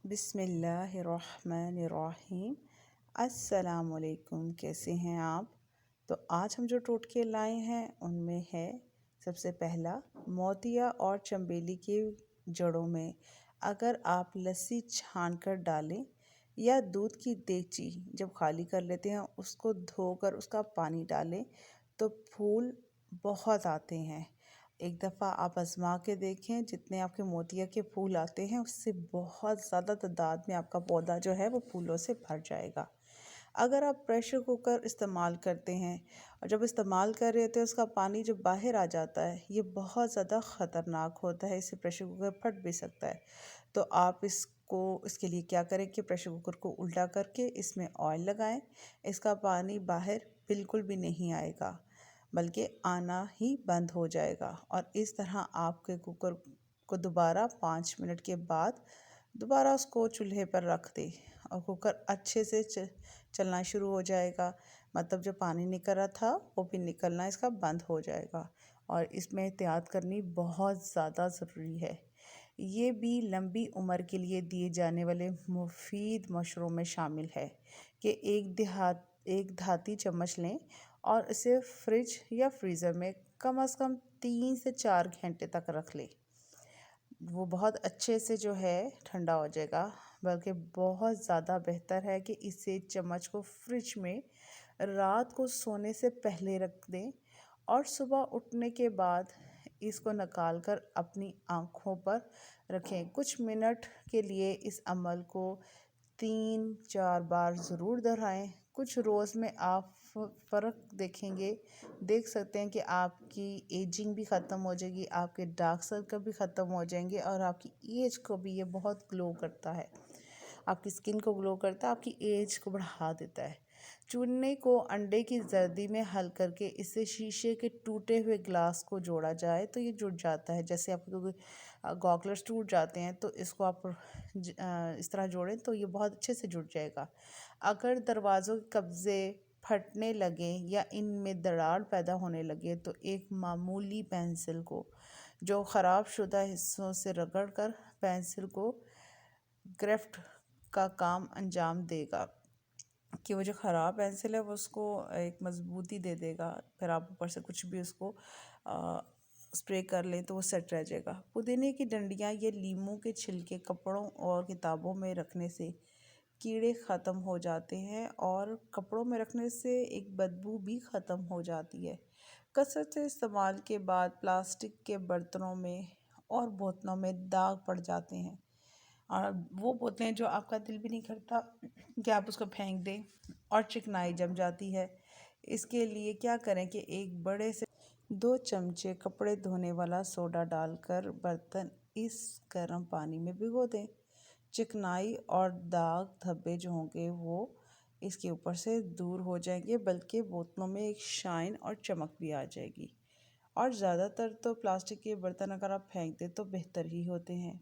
बिस्मिल्लाहिर्रहमानिर्रहीम। अस्सलामुअलैकुम। कैसे हैं आप? तो आज हम जो टोटके लाए हैं उनमें है सबसे पहला, मोतिया और चंबेली की जड़ों में अगर आप लस्सी छान कर डालें या दूध की देगची जब खाली कर लेते हैं उसको धोकर उसका पानी डालें तो फूल बहुत आते हैं। एक दफ़ा आप आज़मा के देखें, जितने आपके मोतिया के फूल आते हैं उससे बहुत ज़्यादा तादाद में आपका पौधा जो है वो फूलों से भर जाएगा। अगर आप प्रेशर कुकर इस्तेमाल करते हैं और जब इस्तेमाल कर रहे होते हैं उसका पानी जो बाहर आ जाता है ये बहुत ज़्यादा ख़तरनाक होता है, इससे प्रेशर कुकर फट भी सकता है। तो आप इसके लिए क्या करें कि प्रेशर कुकर को उल्टा करके इसमें ऑयल लगाएं। इसका पानी बाहर बिल्कुल भी नहीं आएगा बल्कि आना ही बंद हो जाएगा। और इस तरह आपके कुकर को दोबारा 5 मिनट के बाद दोबारा उसको चूल्हे पर रख दें और कुकर अच्छे से चलना शुरू हो जाएगा। मतलब जो पानी निकल रहा था वो भी निकलना इसका बंद हो जाएगा। और इसमें एहतियात करनी बहुत ज़्यादा ज़रूरी है। ये भी लंबी उम्र के लिए दिए जाने वाले मुफीद मशरूम में शामिल है कि एक धाती चम्मच लें और इसे फ्रिज या फ्रीज़र में कम से कम 3 से 4 घंटे तक रख लें। वो बहुत अच्छे से जो है ठंडा हो जाएगा। बल्कि बहुत ज़्यादा बेहतर है कि इसे चम्मच को फ्रिज में रात को सोने से पहले रख दें और सुबह उठने के बाद इसको निकाल कर अपनी आँखों पर रखें। कुछ मिनट के लिए इस अमल को 3-4 बार ज़रूर दोहराएं। कुछ रोज़ में आप फ़र्क देख सकते हैं कि आपकी एजिंग भी ख़त्म हो जाएगी, आपके डार्क सर्कल भी ख़त्म हो जाएंगे और आपकी एज को भी ये बहुत ग्लो करता है। आपकी स्किन को ग्लो करता है, आपकी एज को बढ़ा देता है। चूने को अंडे की जर्दी में हल करके इससे शीशे के टूटे हुए ग्लास को जोड़ा जाए तो ये जुड़ जाता है। जैसे आपके गॉगल्स टूट जाते हैं तो इसको आप इस तरह जोड़ें तो ये बहुत अच्छे से जुड़ जाएगा। अगर दरवाज़ों के कब्ज़े फटने लगे या इनमें दरार पैदा होने लगे तो एक मामूली पेंसिल को जो ख़राब शुदा हिस्सों से रगड़ कर पेंसिल को ग्रेफ्ट का काम अंजाम देगा कि वो जो ख़राब पेंसिल है वो उसको एक मजबूती दे देगा। फिर आप ऊपर से कुछ भी उसको स्प्रे कर लें तो वो सेट रह जाएगा। पुदीने की डंडियाँ या लीमू के छिलके कपड़ों और किताबों में रखने से कीड़े ख़त्म हो जाते हैं और कपड़ों में रखने से एक बदबू भी ख़त्म हो जाती है। कसरत से इस्तेमाल के बाद प्लास्टिक के बर्तनों में और बोतलों में दाग पड़ जाते हैं और वो बोतलें जो आपका दिल भी नहीं करता कि आप उसको फेंक दें और चिकनाई जम जाती है। इसके लिए क्या करें कि एक बड़े से 2 चमचे कपड़े धोने वाला सोडा डालकर बर्तन इस गर्म पानी में भिगो दें। चिकनाई और दाग धब्बे जो होंगे वो इसके ऊपर से दूर हो जाएंगे, बल्कि बोतलों में एक शाइन और चमक भी आ जाएगी। और ज़्यादातर तो प्लास्टिक के बर्तन अगर आप फेंक दें तो बेहतर ही होते हैं।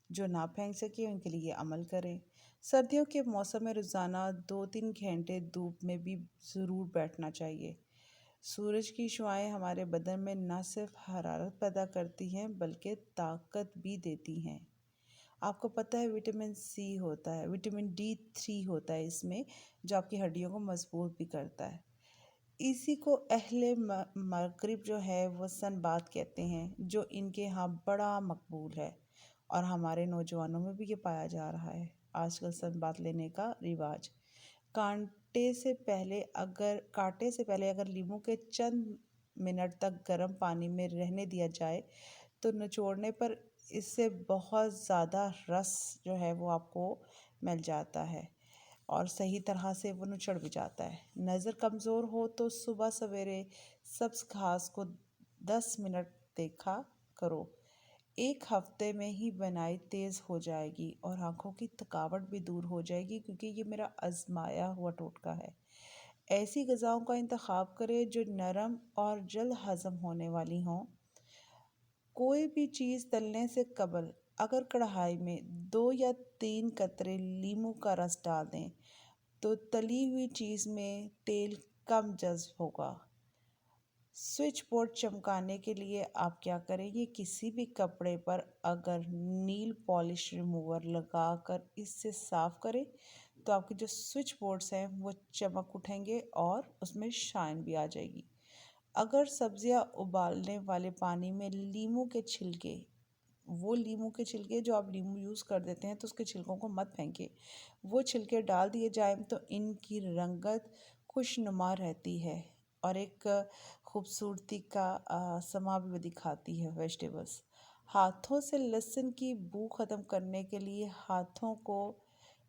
जो ना फेंक सके उनके लिए अमल करें। सर्दियों के मौसम में रोज़ाना 2-3 घंटे धूप में भी ज़रूर बैठना चाहिए। सूरज की शुआएं हमारे बदन में न सिर्फ हरारत पैदा करती हैं बल्कि ताकत भी देती हैं। आपको पता है विटामिन सी होता है, विटामिन D3 होता है इसमें, जो आपकी हड्डियों को मजबूत भी करता है। इसी को अहले मगरिब जो है वो सनबाथ कहते हैं, जो इनके यहाँ बड़ा मकबूल है और हमारे नौजवानों में भी ये पाया जा रहा है आजकल सनबाथ लेने का रिवाज। कांटे से पहले अगर लीमू के चंद मिनट तक गर्म पानी में रहने दिया जाए तो निचोड़ने पर इससे बहुत ज़्यादा रस जो है वो आपको मिल जाता है और सही तरह से वो नुचड़ भी जाता है। नज़र कमज़ोर हो तो सुबह सवेरे सब्ज़ घास को 10 मिनट देखा करो। एक हफ्ते में ही बनाई तेज़ हो जाएगी और आँखों की थकावट भी दूर हो जाएगी, क्योंकि ये मेरा आजमाया हुआ टोटका है। ऐसी ग़िज़ाओं का इंतखाब करें जो नरम और जल्द हज़म होने वाली हों। कोई भी चीज़ तलने से कबल अगर कढ़ाई में 2 या 3 कतरे लीमू का रस डाल दें तो तली हुई चीज़ में तेल कम जज्ब होगा। स्विच बोर्ड चमकाने के लिए आप क्या करेंगे, किसी भी कपड़े पर अगर नील पॉलिश रिमूवर लगाकर इससे साफ करें तो आपके जो स्विच बोर्ड्स हैं वो चमक उठेंगे और उसमें शाइन भी आ जाएगी। अगर सब्जियां उबालने वाले पानी में नींबू के छिलके, वो नींबू के छिलके जो आप नींबू यूज़ कर देते हैं तो उसके छिलकों को मत फेंके, वो छिलके डाल दिए जाए तो इनकी रंगत खुशनुमा रहती है और एक खूबसूरती का समा भी दिखाती है वेजिटेबल्स। हाथों से लहसुन की बू ख़त्म करने के लिए हाथों को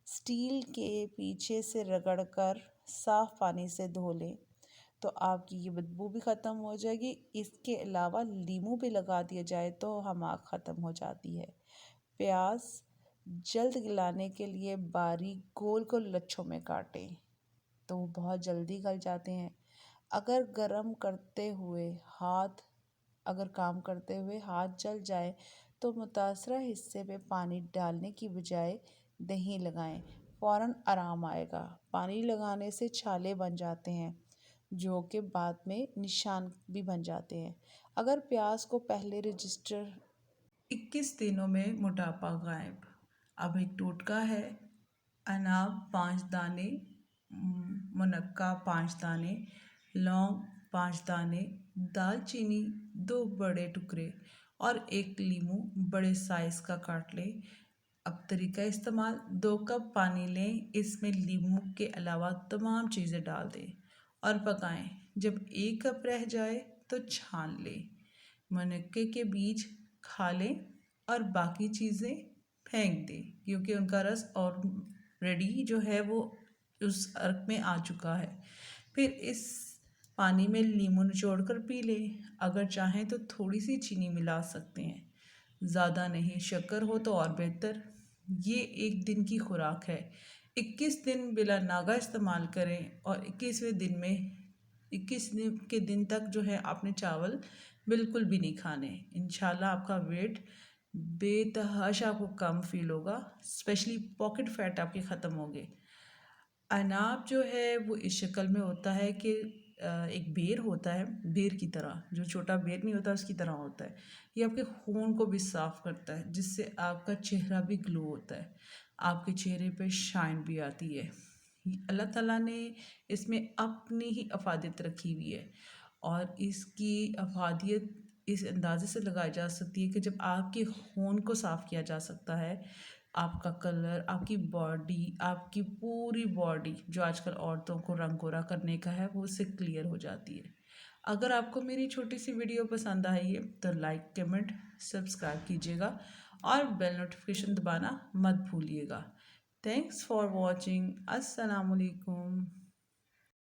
स्टील के पीछे से रगड़कर साफ पानी से धो लें तो आपकी ये बदबू भी ख़त्म हो जाएगी। इसके अलावा नींबू भी लगा दिया जाए तो हमाक ख़त्म हो जाती है। प्याज जल्द गलाने के लिए बारीक गोल गोल लच्छों में काटें तो वो बहुत जल्दी गल जाते हैं। अगर गरम करते हुए हाथ अगर काम करते हुए हाथ जल जाए तो मुतासरा हिस्से पे पानी डालने की बजाय दही लगाएं, फ़ौरन आराम आएगा। पानी लगाने से छाले बन जाते हैं जो कि बाद में निशान भी बन जाते हैं। अगर प्याज को पहले रजिस्टर 21 दिनों में मोटापा गायब। अब एक टोटका है, अनाब 5 दाने, मुनक्का 5 दाने, लौंग 5 दाने, दालचीनी 2 बड़े टुकड़े और एक लीमू बड़े साइज़ का काट लें। अब तरीका इस्तेमाल, 2 कप पानी लें, इसमें लीमू के अलावा तमाम चीज़ें डाल दें और पकाएं। जब 1 कप रह जाए तो छान लें, मुनक्के के बीज खा लें और बाकी चीज़ें फेंक दें क्योंकि उनका रस ऑलरेडी जो है वो उस अर्क में आ चुका है। फिर इस पानी में नींबू निचोड़ कर पी लें। अगर चाहें तो थोड़ी सी चीनी मिला सकते हैं, ज़्यादा नहीं, शक्कर हो तो और बेहतर। ये 1 दिन की खुराक है। 21 दिन बिला नागा इस्तेमाल करें और 21वें दिन में 21 दिन के दिन तक जो है आपने चावल बिल्कुल भी नहीं खाने। इंशाल्लाह आपका वेट बेतहाशा आपको कम फील होगा, स्पेशली पॉकेट फैट आपके ख़त्म होंगे। अनाब जो है वो इस शक्ल में होता है कि एक बेर होता है, बेर की तरह, जो छोटा बेर नहीं होता उसकी तरह होता है। ये आपके खून को भी साफ़ करता है जिससे आपका चेहरा भी ग्लो होता है, आपके चेहरे पे शाइन भी आती है। अल्लाह ताला ने इसमें अपनी ही अफादियत रखी हुई है और इसकी अफादियत इस अंदाज़े से लगाई जा सकती है कि जब आपके खून को साफ़ किया जा सकता है, आपका कलर, आपकी बॉडी, आपकी पूरी बॉडी जो आजकल औरतों को रंग गोरा करने का है वो उससे क्लियर हो जाती है। अगर आपको मेरी छोटी सी वीडियो पसंद आई है तो लाइक, कमेंट, सब्सक्राइब कीजिएगा और बेल नोटिफिकेशन दबाना मत भूलिएगा। Thanks for watching. अस्सलामुअलैकुम।